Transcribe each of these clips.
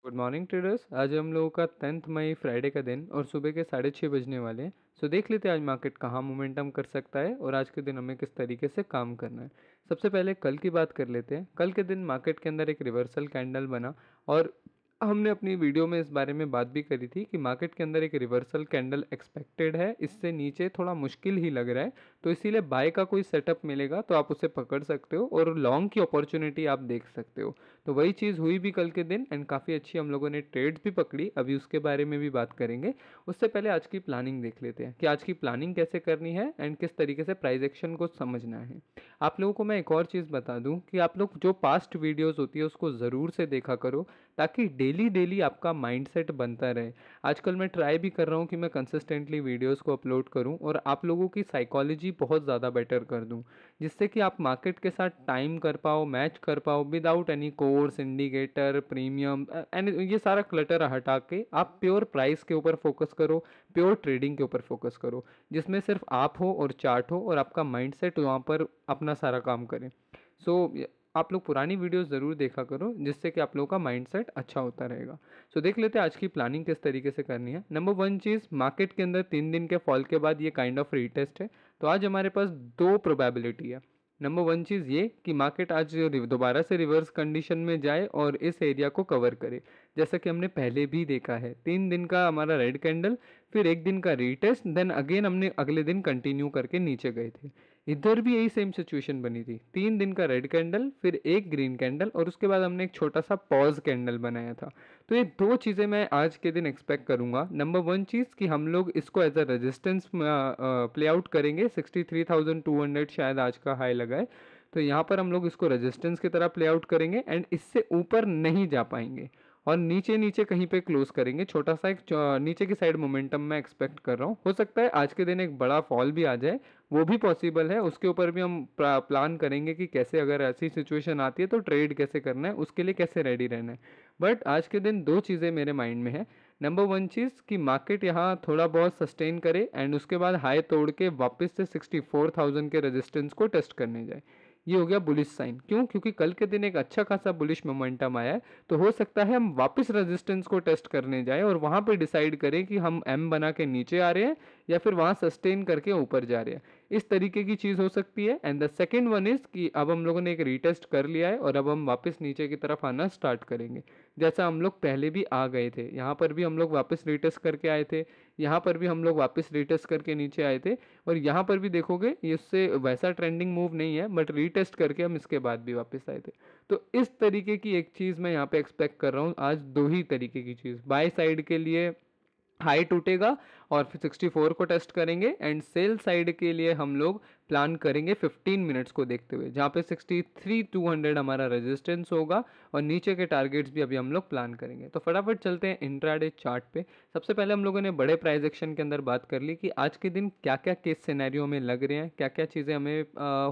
Good morning traders. आज हम लोगों का 10th मई फ्राइडे का दिन और सुबह के 6:30 बजने वाले हैं। सो देख लेते हैं आज मार्केट कहाँ मोमेंटम कर सकता है और आज के दिन हमें किस तरीके से काम करना है। सबसे पहले कल की बात कर लेते हैं। कल के दिन मार्केट के अंदर एक रिवर्सल कैंडल बना और हमने अपनी वीडियो में इस बारे में बात भी करी थी कि मार्केट के अंदर एक रिवर्सल कैंडल एक्सपेक्टेड है, इससे नीचे थोड़ा मुश्किल ही लग रहा है। तो इसीलिए बाय का कोई सेटअप मिलेगा तो आप उसे पकड़ सकते हो और लॉन्ग की अपॉर्चुनिटी आप देख सकते हो। तो वही चीज़ हुई भी कल के दिन एंड काफ़ी अच्छी हम लोगों ने ट्रेड्स भी पकड़ी, अभी उसके बारे में भी बात करेंगे। उससे पहले आज की प्लानिंग देख लेते हैं कि आज की प्लानिंग कैसे करनी है एंड किस तरीके से प्राइस एक्शन को समझना है। आप लोगों को मैं एक और चीज़ बता दूं कि आप लोग जो पास्ट वीडियोस होती है उसको ज़रूर से देखा करो, ताकि डेली डेली आपका माइंडसेट बनता रहे। आजकल मैं ट्राई भी कर रहा हूँ कि मैं कंसिस्टेंटली वीडियोस को अपलोड करूँ और आप लोगों की साइकोलॉजी बहुत ज़्यादा बेटर कर दूँ, जिससे कि आप मार्केट के साथ टाइम कर पाओ, मैच कर पाओ without any course, indicator, premium and ये सारा क्लटर हटा के आप प्योर प्राइस के ऊपर फोकस करो, प्योर ट्रेडिंग के ऊपर फोकस करो, जिसमें सिर्फ आप हो और चार्ट हो और आपका माइंडसेट वहाँ पर अपना सारा काम करे। सो आप लोग पुरानी वीडियोस ज़रूर देखा करो, जिससे कि आप लोगों का माइंडसेट अच्छा होता रहेगा। सो देख लेते हैं आज की प्लानिंग किस तरीके से करनी है। नंबर वन चीज़, मार्केट के अंदर 3 दिन के फॉल के बाद ये काइंड ऑफ रीटेस्ट है। तो आज हमारे पास दो प्रोबेबिलिटी है। नंबर वन चीज़ ये कि मार्केट आज दोबारा से रिवर्स कंडीशन में जाए और इस एरिया को कवर करे, जैसा कि हमने पहले भी देखा है। 3 दिन का हमारा रेड कैंडल, फिर एक दिन का रीटेस्ट, देन अगेन हमने अगले दिन कंटिन्यू करके नीचे गए थे। इधर भी यही सेम सिचुएशन बनी थी, 3 दिन का रेड कैंडल, फिर एक ग्रीन कैंडल और उसके बाद हमने एक छोटा सा पॉज कैंडल बनाया था। तो ये दो चीज़ें मैं आज के दिन एक्सपेक्ट करूंगा। नंबर वन चीज़ कि हम लोग इसको as a resistance play out करेंगे, 63,200 शायद आज का हाई लगा है। तो यहाँ पर हम लोग इसको रेजिस्टेंस की तरह प्ले आउट करेंगे एंड इससे ऊपर नहीं जा पाएंगे और नीचे नीचे कहीं पे क्लोज करेंगे। छोटा सा एक नीचे की साइड मोमेंटम मैं एक्सपेक्ट कर रहा हूँ। हो सकता है आज के दिन एक बड़ा फॉल भी आ जाए, वो भी पॉसिबल है। उसके ऊपर भी हम प्लान करेंगे कि कैसे अगर ऐसी सिचुएशन आती है तो ट्रेड कैसे करना है, उसके लिए कैसे रेडी रहना है। बट आज के दिन दो चीज़ें मेरे माइंड में है। नंबर वन चीज़ कि मार्केट यहाँ थोड़ा बहुत सस्टेन करे एंड उसके बाद हाई तोड़ के वापस से 64,000 के रेजिस्टेंस को टेस्ट करने जाए। ये हो गया बुलिश साइन। क्यों? क्योंकि कल के दिन एक अच्छा खासा बुलिश मोमेंटम आया है, तो हो सकता है हम वापस रेजिस्टेंस को टेस्ट करने जाए और वहां पे डिसाइड करें कि हम एम बना के नीचे आ रहे हैं या फिर वहां सस्टेन करके ऊपर जा रहे हैं। इस तरीके की चीज़ हो सकती है। And the second one is कि अब हम लोगों ने एक रीटेस्ट कर लिया है और अब हम वापस नीचे की तरफ आना स्टार्ट करेंगे, जैसा हम लोग पहले भी आ गए थे। यहाँ पर भी हम लोग वापस रीटेस्ट करके आए थे, यहाँ पर भी हम लोग वापस रीटेस्ट करके नीचे आए थे और यहाँ पर भी देखोगे इससे वैसा ट्रेंडिंग मूव नहीं है, बट रीटेस्ट करके हम इसके बाद भी वापस आए थे। तो इस तरीके की एक चीज़ मैं यहाँ पे एक्सपेक्ट कर रहा हूँ आज। दो ही तरीके की चीज़, बाय साइड के लिए हाई टूटेगा और फिर 64 को टेस्ट करेंगे एंड सेल साइड के लिए हम लोग प्लान करेंगे 15 मिनट्स को देखते हुए, जहाँ पे 63,200 हमारा रेजिस्टेंस होगा और नीचे के टारगेट्स भी अभी हम लोग प्लान करेंगे। तो फटाफट चलते हैं इंट्राडे चार्ट पे। सबसे पहले हम लोगों ने बड़े प्राइस एक्शन के अंदर बात कर ली कि आज के दिन क्या क्या केस सिनेरियो में लग रहे हैं, क्या क्या चीज़ें हमें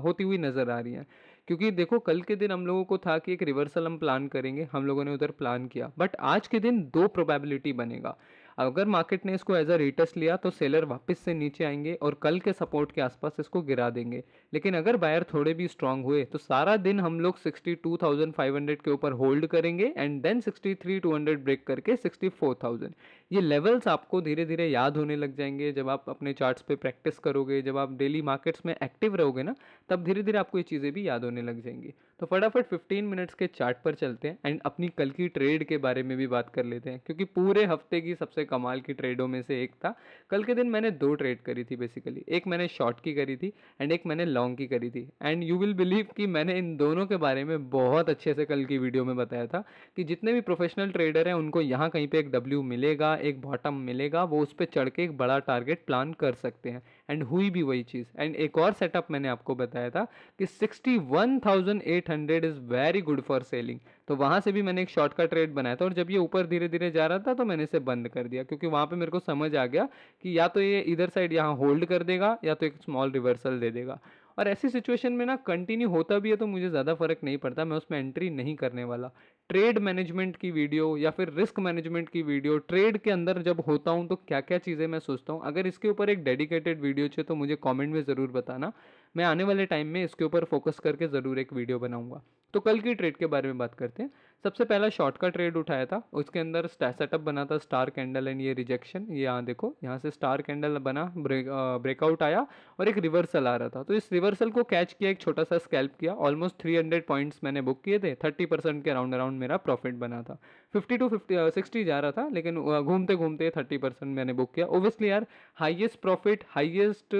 होती हुई नज़र आ रही हैं। क्योंकि देखो कल के दिन हम लोगों को था कि एक रिवर्सल हम प्लान करेंगे, हम लोगों ने उधर प्लान किया, बट आज के दिन दो प्रोबेबिलिटी बनेगा। अगर मार्केट ने इसको एज अ रीटेस्ट लिया तो सेलर वापस से नीचे आएंगे और कल के सपोर्ट के आसपास इसको गिरा देंगे। लेकिन अगर बायर थोड़े भी स्ट्रांग हुए तो सारा दिन हम लोग 62,500 के ऊपर होल्ड करेंगे एंड देन 63,200 ब्रेक करके 64,000। ये लेवल्स आपको धीरे धीरे याद होने लग जाएंगे जब आप अपने चार्ट्स पे प्रैक्टिस करोगे, जब आप डेली मार्केट्स में एक्टिव रहोगे ना, तब धीरे धीरे आपको ये चीज़ें भी याद होने लग जाएंगी। तो फटाफट 15 मिनट्स के चार्ट पर चलते हैं एंड अपनी कल की ट्रेड के बारे में भी बात कर लेते हैं, क्योंकि पूरे हफ्ते की सबसे कमाल की ट्रेडों में से एक था। कल के दिन मैंने दो ट्रेड करी थी बेसिकली, एक मैंने शॉर्ट की करी थी एंड एक मैंने लॉन्ग की करी थी। एंड यू विल बिलीव कि मैंने इन दोनों के बारे में बहुत अच्छे से कल की वीडियो में बताया था कि जितने भी प्रोफेशनल ट्रेडर हैं उनको यहाँ कहीं पे एक डब्ल्यू मिलेगा, एक बॉटम मिलेगा, वो उस पर चढ़ के एक बड़ा टारगेट प्लान कर सकते हैं। एंड हुई भी वही चीज़। एंड एक और सेटअप मैंने आपको बताया था कि 61,800 is very good for selling. तो वहाँ से भी मैंने एक शॉर्ट का ट्रेड बनाया था और जब ये ऊपर धीरे धीरे जा रहा था तो मैंने इसे बंद कर दिया, क्योंकि वहाँ पे मेरे को समझ आ गया कि या तो ये इधर साइड यहाँ होल्ड कर देगा या तो एक स्मॉल रिवर्सल दे देगा। और ऐसी सिचुएशन में ना कंटिन्यू होता भी है तो मुझे ज़्यादा फर्क नहीं पड़ता, मैं उसमें एंट्री नहीं करने वाला। ट्रेड मैनेजमेंट की वीडियो या फिर रिस्क मैनेजमेंट की वीडियो, ट्रेड के अंदर जब होता हूँ तो क्या क्या चीज़ें मैं सोचता हूँ, अगर इसके ऊपर एक डेडिकेटेड वीडियो चाहिए तो मुझे कमेंट में ज़रूर बताना। मैं आने वाले टाइम में इसके ऊपर फोकस करके ज़रूर एक वीडियो बनाऊंगा। तो कल की ट्रेड के बारे में बात करते हैं। सबसे पहला शॉर्ट का ट्रेड उठाया था, उसके अंदर सेटअप बना था स्टार कैंडल एंड ये रिजेक्शन। ये यहाँ देखो, यहाँ से स्टार कैंडल बना, ब्रेकआउट आया और एक रिवर्सल आ रहा था। तो इस रिवर्सल को कैच किया, एक छोटा सा स्कैल्प किया, ऑलमोस्ट 300 पॉइंट्स मैंने बुक किए थे। 30% के राउंड अराउंड मेरा प्रॉफिट बना था। 50 to 60 जा रहा था, लेकिन घूमते घूमते 30% मैंने बुक किया। ओबियसली यार, हाईएस्ट प्रॉफिट, हाईएस्ट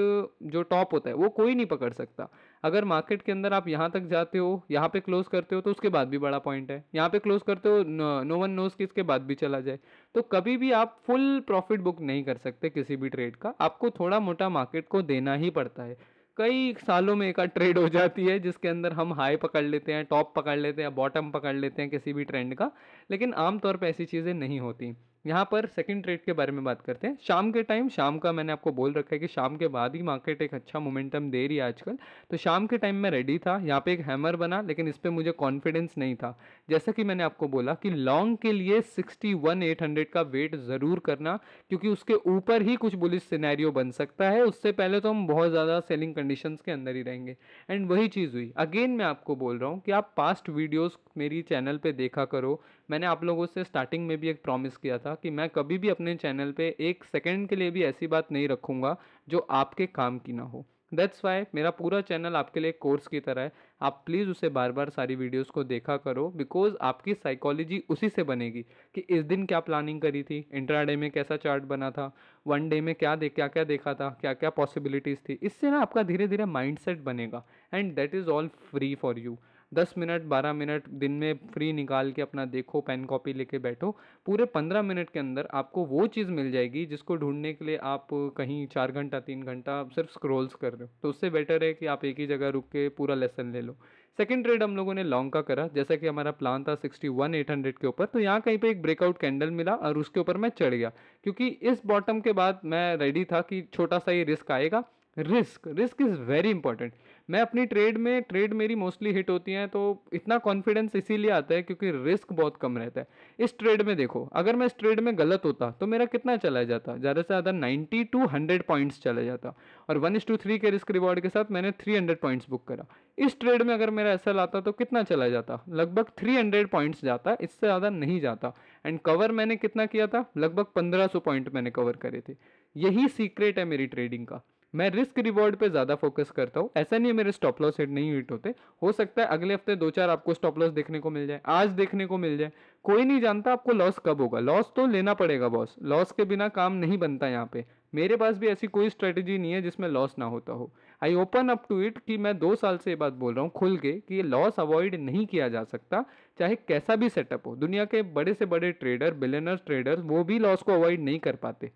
जो टॉप होता है वो कोई नहीं पकड़ सकता। अगर मार्केट के अंदर आप यहाँ तक जाते हो, यहाँ पे क्लोज करते हो, तो उसके बाद भी बड़ा पॉइंट है। यहाँ पे क्लोज करते हो, नो वन नोज कि इसके बाद भी चला जाए। तो कभी भी आप फुल प्रॉफिट बुक नहीं कर सकते किसी भी ट्रेड का। आपको थोड़ा मोटा मार्केट को देना ही पड़ता है। कई सालों में एक आध ट्रेड हो जाती है जिसके अंदर हम हाई पकड़ लेते हैं, टॉप पकड़ लेते हैं, बॉटम पकड़ लेते हैं किसी भी ट्रेंड का, लेकिन आमतौर पर ऐसी चीज़ें नहीं होती। यहाँ पर सेकंड ट्रेड के बारे में बात करते हैं। शाम के टाइम, शाम का मैंने आपको बोल रखा है कि शाम के बाद ही मार्केट एक अच्छा मोमेंटम दे रही है आजकल। तो शाम के टाइम में रेडी था, यहाँ पे एक हैमर बना, लेकिन इस पर मुझे कॉन्फिडेंस नहीं था। जैसा कि मैंने आपको बोला कि लॉन्ग के लिए 61,800 का वेट ज़रूर करना, क्योंकि उसके ऊपर ही कुछ बुलिश सिनेरियो बन सकता है। उससे पहले तो हम बहुत ज़्यादा सेलिंग कंडीशंस के अंदर ही रहेंगे। एंड वही चीज़ हुई। अगेन मैं आपको बोल रहा हूँ कि आप पास्ट वीडियोस मेरी चैनल पे देखा करो। मैंने आप लोगों से स्टार्टिंग में भी एक प्रॉमिस किया था कि मैं कभी भी अपने चैनल पे एक सेकंड के लिए भी ऐसी बात नहीं रखूँगा जो आपके काम की ना हो। दैट्स वाई मेरा पूरा चैनल आपके लिए एक कोर्स की तरह है। आप प्लीज़ उसे बार बार सारी वीडियोस को देखा करो, बिकॉज आपकी साइकोलॉजी उसी से बनेगी कि इस दिन क्या प्लानिंग करी थी, इंट्राडे में कैसा चार्ट बना था, वन डे में क्या क्या देखा था, क्या क्या पॉसिबिलिटीज़ थी। इससे ना आपका धीरे धीरे माइंडसेट बनेगा, and that is all free for you. 10 minute 12 minute दिन में फ्री निकाल के अपना देखो, पेन कॉपी लेके बैठो। पूरे 15 मिनट के अंदर आपको वो चीज़ मिल जाएगी जिसको ढूंढने के लिए आप कहीं 4 घंटा 3 घंटा सिर्फ स्क्रॉल्स कर रहे हो। तो उससे बेटर है कि आप एक ही जगह रुक के पूरा लेसन ले लो। सेकंड ट्रेड हम लोगों ने लॉन्ग का करा, जैसा कि हमारा प्लान था 61,800 के ऊपर। तो यहाँ कहीं पे एक ब्रेकआउट कैंडल मिला और उसके ऊपर मैं चढ़ गया, क्योंकि इस बॉटम के बाद मैं रेडी था कि छोटा सा ये रिस्क आएगा। Risk risk is very important. मैं अपनी ट्रेड मेरी मोस्टली हिट होती हैं, तो इतना कॉन्फिडेंस इसीलिए आता है क्योंकि रिस्क बहुत कम रहता है। इस ट्रेड में देखो, अगर मैं इस ट्रेड में गलत होता तो मेरा कितना चला जाता, ज़्यादा से ज़्यादा 90 to 100 पॉइंट्स चला जाता, और 1:3 के रिस्क रिवॉर्ड के साथ मैंने 300 पॉइंट्स बुक करा। इस ट्रेड में अगर मेरा ऐसा लाता तो कितना चला जाता, लगभग 300 पॉइंट्स जाता, इससे ज़्यादा नहीं जाता। एंड कवर मैंने कितना किया था, लगभग 1500 पॉइंट मैंने कवर करे थे। यही सीक्रेट है मेरी ट्रेडिंग का। मैं रिस्क रिवॉर्ड पे ज़्यादा फोकस करता हूँ। ऐसा नहीं है मेरे स्टॉप लॉस हिट नहीं हिट होते, हो सकता है अगले हफ्ते 2-4 आपको स्टॉप लॉस देखने को मिल जाए, आज देखने को मिल जाए। कोई नहीं जानता आपको लॉस कब होगा। लॉस तो लेना पड़ेगा बॉस, लॉस के बिना काम नहीं बनता यहाँ पे। मेरे पास भी ऐसी कोई स्ट्रेटेजी नहीं है जिसमें लॉस ना होता हो। I open up to it कि मैं 2 साल से ये बात बोल रहा हूँ खुल के कि ये लॉस अवॉइड नहीं किया जा सकता, चाहे कैसा भी सेटअप हो। दुनिया के बड़े से बड़े ट्रेडर, बिलियनर ट्रेडर्स, वो भी लॉस को अवॉइड नहीं कर पाते।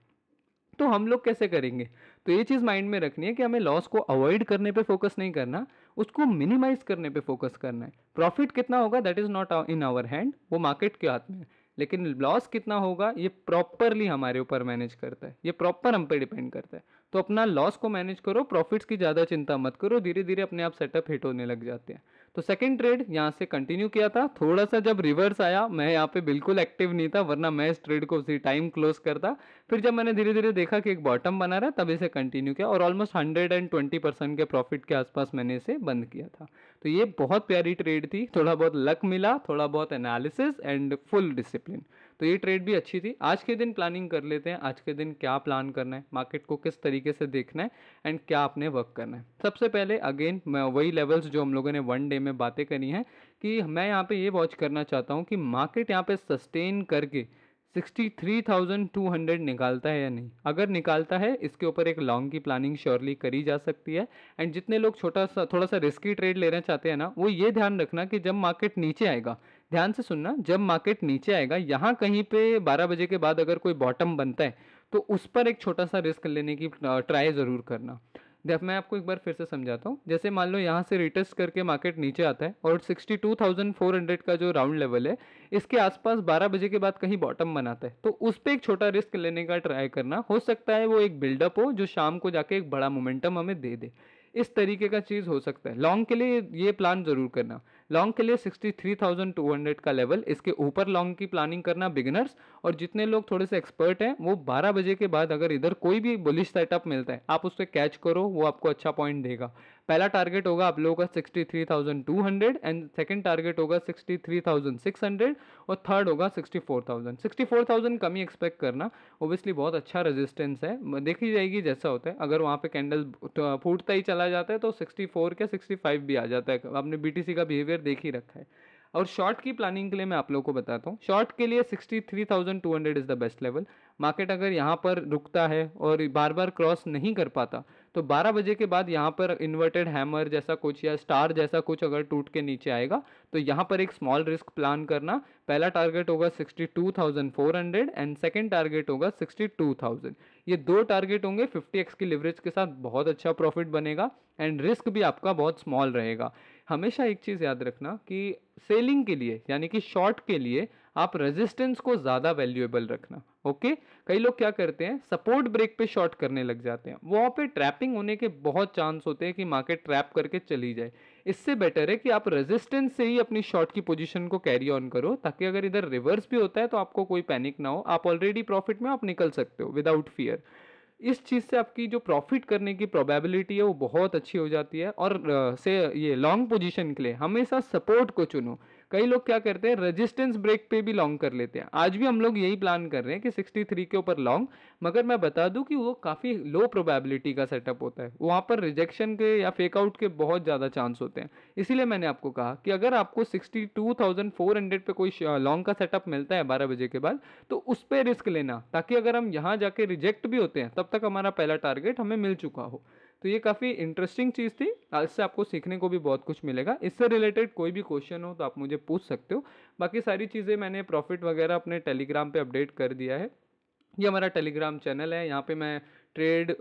तो हम लोग कैसे करेंगे? तो ये चीज़ माइंड में रखनी है कि हमें लॉस को अवॉइड करने पे फोकस नहीं करना, उसको मिनिमाइज करने पे फोकस करना है। प्रॉफिट कितना होगा that is not in our hand, वो मार्केट के हाथ में है। लेकिन लॉस कितना होगा ये प्रॉपरली हमारे ऊपर मैनेज करता है, ये प्रॉपर हम पे डिपेंड करता है। तो अपना लॉस को मैनेज करो, प्रॉफिट्स की ज़्यादा चिंता मत करो, धीरे धीरे अपने आप सेटअप हिट होने लग जाते हैं। तो सेकंड ट्रेड यहाँ से कंटिन्यू किया था। थोड़ा सा जब रिवर्स आया, मैं यहाँ पे बिल्कुल एक्टिव नहीं था, वरना मैं इस ट्रेड को उसी टाइम क्लोज करता। फिर जब मैंने धीरे धीरे देखा कि एक बॉटम बना रहा है, तब इसे कंटिन्यू किया, और ऑलमोस्ट 120% के प्रॉफिट के आसपास मैंने इसे बंद किया था। तो ये बहुत प्यारी ट्रेड थी, थोड़ा बहुत लक मिला, थोड़ा बहुत एनालिसिस एंड फुल डिसिप्लिन। तो ये ट्रेड भी अच्छी थी। आज के दिन प्लानिंग कर लेते हैं, आज के दिन क्या प्लान करना है, मार्केट को किस तरीके से देखना है एंड क्या आपने वर्क करना है। सबसे पहले अगेन मैं वही लेवल्स जो हम लोगों ने वन डे में बातें करी हैं, कि मैं यहाँ पे ये वॉच करना चाहता हूँ कि मार्केट यहाँ पे सस्टेन करके 63,200 निकालता है या नहीं। अगर निकालता है, इसके ऊपर एक लॉन्ग की प्लानिंग श्योरली करी जा सकती है। एंड जितने लोग थोड़ा सा रिस्की ट्रेड लेना चाहते हैं ना, वो ये ध्यान रखना कि जब मार्केट नीचे आएगा, ध्यान से सुनना, जब मार्केट नीचे आएगा यहाँ कहीं पे 12 बजे के बाद अगर कोई बॉटम बनता है, तो उस पर एक छोटा सा रिस्क लेने की ट्राई ज़रूर करना। देख मैं आपको एक बार फिर से समझाता हूँ। जैसे मान लो यहाँ से रिटेस्ट करके मार्केट नीचे आता है और 62,400 का जो राउंड लेवल है, इसके आसपास 12 बजे के बाद कहीं बॉटम बनाता है, तो उस पर एक छोटा रिस्क लेने का ट्राई करना। हो सकता है वो एक बिल्डअप हो जो शाम को जाके एक बड़ा मोमेंटम हमें दे दे। इस तरीके का चीज़ हो सकता है। लॉन्ग के लिए ये प्लान ज़रूर करना। लॉन्ग के लिए 63,200 का लेवल, इसके ऊपर लॉन्ग की प्लानिंग करना बिगिनर्स। और जितने लोग थोड़े से एक्सपर्ट हैं, वो 12 बजे के बाद अगर इधर कोई भी बुलिश सेटअप मिलता है, आप उससे कैच करो, वो आपको अच्छा पॉइंट देगा। पहला टारगेट होगा आप लोगों का 63,200 एंड सेकंड टारगेट होगा 63,600 और थर्ड होगा 64,000। 64,000 कम ही एक्सपेक्ट करना, ओबियसली बहुत अच्छा रेजिस्टेंस है, देखी जाएगी जैसा होता है। अगर वहाँ पे कैंडल फूटता ही चला जाता है तो 64 क्या 65 भी आ जाता है, आपने बीटीसी का बिहेवियर देख ही रखा है। और शॉर्ट की प्लानिंग के लिए मैं आप लोगों को बताता हूँ, शॉर्ट के लिए 63,200 is the best level. Market अगर यहाँ पर रुकता है और बार बार क्रॉस नहीं कर पाता तो 12 बजे के बाद यहाँ पर इन्वर्टेड हैमर जैसा कुछ या स्टार जैसा कुछ अगर टूट के नीचे आएगा तो यहाँ पर एक स्मॉल रिस्क प्लान करना। पहला टारगेट होगा 62,400 एंड सेकंड टारगेट होगा 62,000। ये दो टारगेट होंगे, 50x की लिवरेज के साथ बहुत अच्छा प्रॉफिट बनेगा एंड रिस्क भी आपका बहुत स्मॉल रहेगा। हमेशा एक चीज़ याद रखना कि सेलिंग के लिए यानी कि शॉर्ट के लिए आप रेजिस्टेंस को ज़्यादा वैल्यूएबल रखना। ओके, कई लोग क्या करते हैं सपोर्ट ब्रेक पे शॉर्ट करने लग जाते हैं, वहाँ पे ट्रैपिंग होने के बहुत चांस होते हैं कि मार्केट ट्रैप करके चली जाए। इससे बेटर है कि आप रेजिस्टेंस से ही अपनी शॉर्ट की पोजीशन को कैरी ऑन करो, ताकि अगर इधर रिवर्स भी होता है तो आपको कोई पैनिक ना हो, आप ऑलरेडी प्रॉफिट में आप निकल सकते हो विदाउट फियर। इस चीज़ से आपकी जो प्रॉफिट करने की प्रोबेबिलिटी है वो बहुत अच्छी हो जाती है। और से ये लॉन्ग पोजीशन के लिए हमेशा सपोर्ट को चुनो। कई लोग क्या करते हैं रेजिस्टेंस ब्रेक पे भी लॉन्ग कर लेते हैं, आज भी हम लोग यही प्लान कर रहे हैं कि 63 के ऊपर लॉन्ग, मगर मैं बता दूं कि वो काफ़ी लो प्रोबेबिलिटी का सेटअप होता है, वहाँ पर रिजेक्शन के या फेक आउट के बहुत ज़्यादा चांस होते हैं। इसीलिए मैंने आपको कहा कि अगर आपको 62,400 पे कोई लॉन्ग का सेटअप मिलता है 12 बजे के बाद तो उस पर रिस्क लेना, ताकि अगर हम यहाँ जाके रिजेक्ट भी होते हैं तब तक हमारा पहला टारगेट हमें मिल चुका हो। तो ये काफ़ी इंटरेस्टिंग चीज़ थी, इससे आपको सीखने को भी बहुत कुछ मिलेगा। इससे रिलेटेड कोई भी क्वेश्चन हो तो आप मुझे पूछ सकते हो। बाकी सारी चीज़ें मैंने प्रॉफिट वगैरह अपने टेलीग्राम पे अपडेट कर दिया है। ये हमारा टेलीग्राम चैनल है, यहाँ पे मैं ट्रेड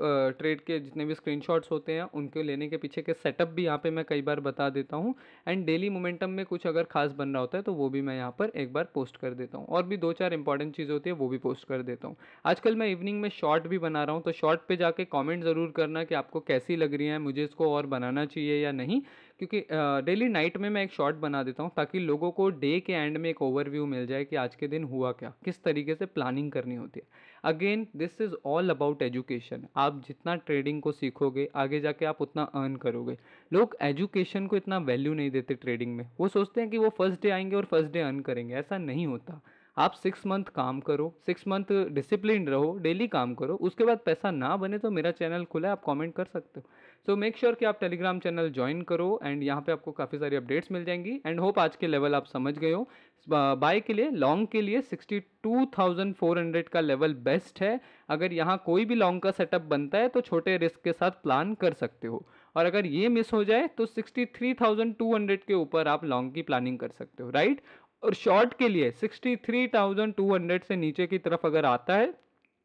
के जितने भी स्क्रीनशॉट्स होते हैं उनके लेने के पीछे के सेटअप भी यहाँ पे मैं कई बार बता देता हूँ एंड डेली मोमेंटम में कुछ अगर खास बन रहा होता है तो वो भी मैं यहाँ पर एक बार पोस्ट कर देता हूँ, और भी दो चार इंपॉर्टेंट चीज़ें होती है वो भी पोस्ट कर देता हूँ। आजकल मैं इवनिंग में शॉर्ट भी बना रहा हूँ, तो शॉर्ट पे जाके कमेंट ज़रूर करना कि आपको कैसी लग रही है, मुझे इसको और बनाना चाहिए या नहीं, क्योंकि डेली नाइट में मैं एक शॉर्ट बना देता हूँ ताकि लोगों को डे के एंड में एक ओवरव्यू मिल जाए कि आज के दिन हुआ क्या, किस तरीके से प्लानिंग करनी होती है। Again this is all about education, आप जितना ट्रेडिंग को सीखोगे आगे जाके आप उतना अर्न करोगे। लोग एजुकेशन को इतना वैल्यू नहीं देते ट्रेडिंग में, वो सोचते हैं कि वो फर्स्ट डे आएंगे और फर्स्ट डे अर्न करेंगे, ऐसा नहीं होता। आप 6 मंथ काम करो, 6 मंथ डिसिप्लिन रहो, डेली काम करो, उसके बाद पैसा ना बने तो मेरा चैनल खुला है, आप कमेंट कर सकते हो। सो मेक श्योर कि आप टेलीग्राम चैनल ज्वाइन करो एंड यहाँ पे आपको काफ़ी सारी अपडेट्स मिल जाएंगी एंड होप आज के लेवल आप समझ गए हो। बाय के लिए लॉन्ग के लिए 62,400 का लेवल बेस्ट है। अगर यहाँ कोई भी लॉन्ग का सेटअप बनता है तो छोटे रिस्क के साथ प्लान कर सकते हो, और अगर ये मिस हो जाए तो 63,200 के ऊपर आप लॉन्ग की प्लानिंग कर सकते हो, राइट। और शॉर्ट के लिए 63,200 से नीचे की तरफ अगर आता है,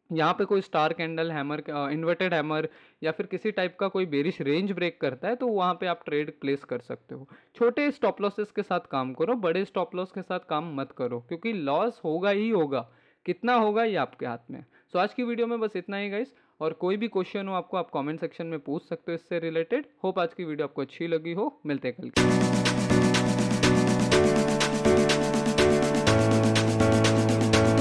यहाँ पे कोई star candle hammer inverted hammer या फिर किसी टाइप का कोई बेरिश रेंज ब्रेक करता है तो वहाँ पे आप ट्रेड प्लेस कर सकते हो। छोटे स्टॉप लॉसेस के साथ काम करो, बड़े स्टॉप लॉस के साथ काम मत करो, क्योंकि लॉस होगा ही होगा, कितना होगा ये आपके हाथ में। सो आज की वीडियो में बस इतना ही गाइस, और कोई भी क्वेश्चन हो आपको आप कमेंट सेक्शन में पूछ सकते हो इससे रिलेटेड। होप आज की वीडियो आपको अच्छी लगी हो, मिलते हैं कल की।